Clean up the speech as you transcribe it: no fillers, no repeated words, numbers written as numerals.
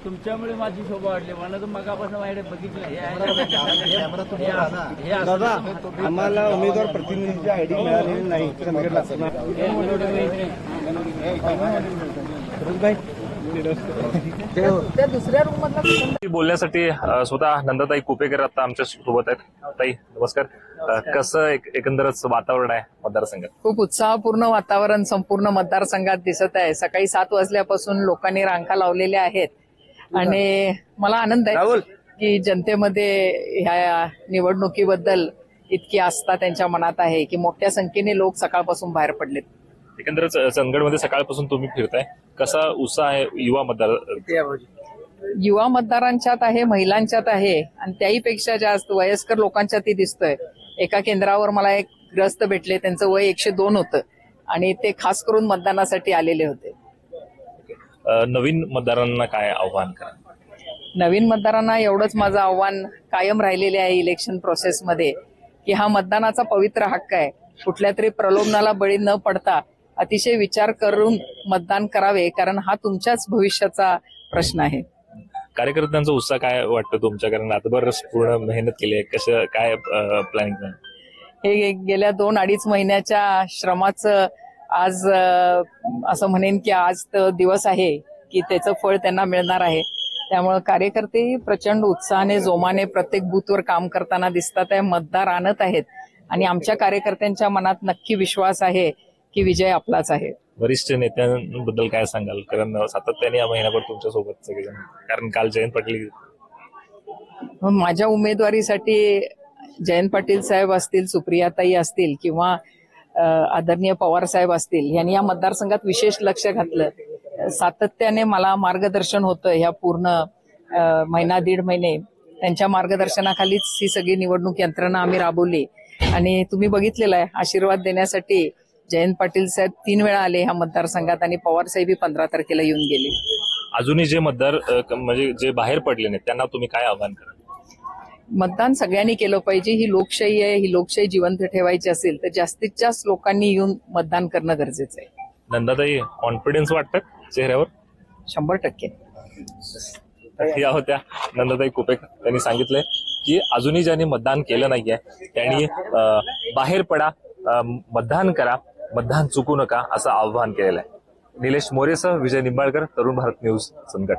तुमच्यामुळे माझी शोभा वाढली. मला तर मगापासून वाईट बघितलं. दादा, आम्हाला उमेदवार प्रतिनिधीची आयडी मिळालेली नाही. त्या दुसऱ्या रूम मधला बोलण्यासाठी स्वतः नंदाताई कुपेकर आता आमच्या सोबत आहेत. ताई नमस्कार. कसं एकंदरच वातावरण आहे मतदारसंघात? खूप उत्साहपूर्ण वातावरण संपूर्ण मतदारसंघात दिसत आहे. सकाळी 7 वाजल्यापासून लोकांनी रांगा लावलेल्या आहेत आणि मला आनंद आहे की जनतेमध्ये ह्या निवडणुकीबद्दल इतकी आस्था त्यांच्या मनात आहे की मोठ्या संख्येने लोक सकाळपासून बाहेर पडलेत. एकंदरच चंदगडमध्ये सकाळपासून तुम्ही फिरताय, कसा उत्साह आहे युवा मतदार? युवा मतदारांच्यात आहे, महिलांच्यात आहे आणि त्याहीपेक्षा जास्त वयस्कर लोकांच्यातही दिसतोय. एका केंद्रावर मला एक ग्रस्त भेटले, त्यांचं वय 102 होतं आणि ते खास करून मतदानासाठी आलेले होते. नवीन मतदारांना काय आव्हान करा? नवीन मतदारांना एवढंच माझं आव्हान कायम राहिलेले आहे इलेक्शन प्रोसेसमध्ये की हा मतदानाचा पवित्र हक्क आहे. कुठल्या तरी प्रलोभनाला बळी न पडता अतिशय विचार करून मतदान करावे, कारण हा तुमच्याच भविष्याचा प्रश्न आहे. कार्यकर्त्यांचा उत्साह काय वाटतं तुमच्या? कारण रातभर पूर्ण मेहनत केली आहे, कसं काय प्लॅनिंग? हे गेल्या 2-2.5 महिन्याच्या श्रमाचं आज असं म्हणेन की आज तो दिवस आहे की त्याचं फळ त्यांना मिळणार आहे. त्यामुळे कार्यकर्ते प्रचंड उत्साहाने जोमाने प्रत्येक बूथवर काम करताना दिसतात आहे, मतदार आणत आहेत आणि आमच्या कार्यकर्त्यांच्या मनात नक्की विश्वास आहे की विजय आपलाच आहे. वरिष्ठ नेत्यांबद्दल काय सांगाल? कारण सातत्याने या महिन्याभर तुमच्या सोबत सगळेजण, कारण काल जयंत पाटील माझ्या उमेदवारीसाठी जयंत पाटील साहेब असतील, सुप्रियाताई असतील किंवा आदरणीय पवार साहेब असतील यांनी या मतदारसंघात विशेष लक्ष घातलं. सातत्याने मला मार्गदर्शन होतं ह्या पूर्ण 1.5 महिने. त्यांच्या मार्गदर्शनाखालीच ही सगळी निवडणूक यंत्रणा आम्ही राबवली आणि तुम्ही बघितलेलं आहे आशीर्वाद देण्यासाठी जयंत पाटील साहेब 3 वेळा आले ह्या मतदारसंघात आणि पवार साहेब 15 तारखेला येऊन गेले. अजूनही जे मतदार म्हणजे जे बाहेर पडले नाहीत त्यांना तुम्ही काय आव्हान कराल? मतदान सगळ्यांनी केलं पाहिजे. ही लोकशाही आहे, ही लोकशाही जिवंत ठेवायची असेल तर जास्तीत जास्त लोकांनी येऊन मतदान करणं गरजेचं आहे. नंदाताई, कॉन्फिडन्स वाटतं चेहऱ्यावर? 100%. या होत्या नंदाताई कुपेकर. त्यांनी सांगितलंय की अजूनही ज्यांनी मतदान केलं नाहीये त्यांनी बाहेर पडा, मतदान करा, मतदान चुकू नका असं आवाहन केलेलं आहे. निलेश मोरेसह विजय निंबाळकर, तरुण भारत न्यूज, चंदगड.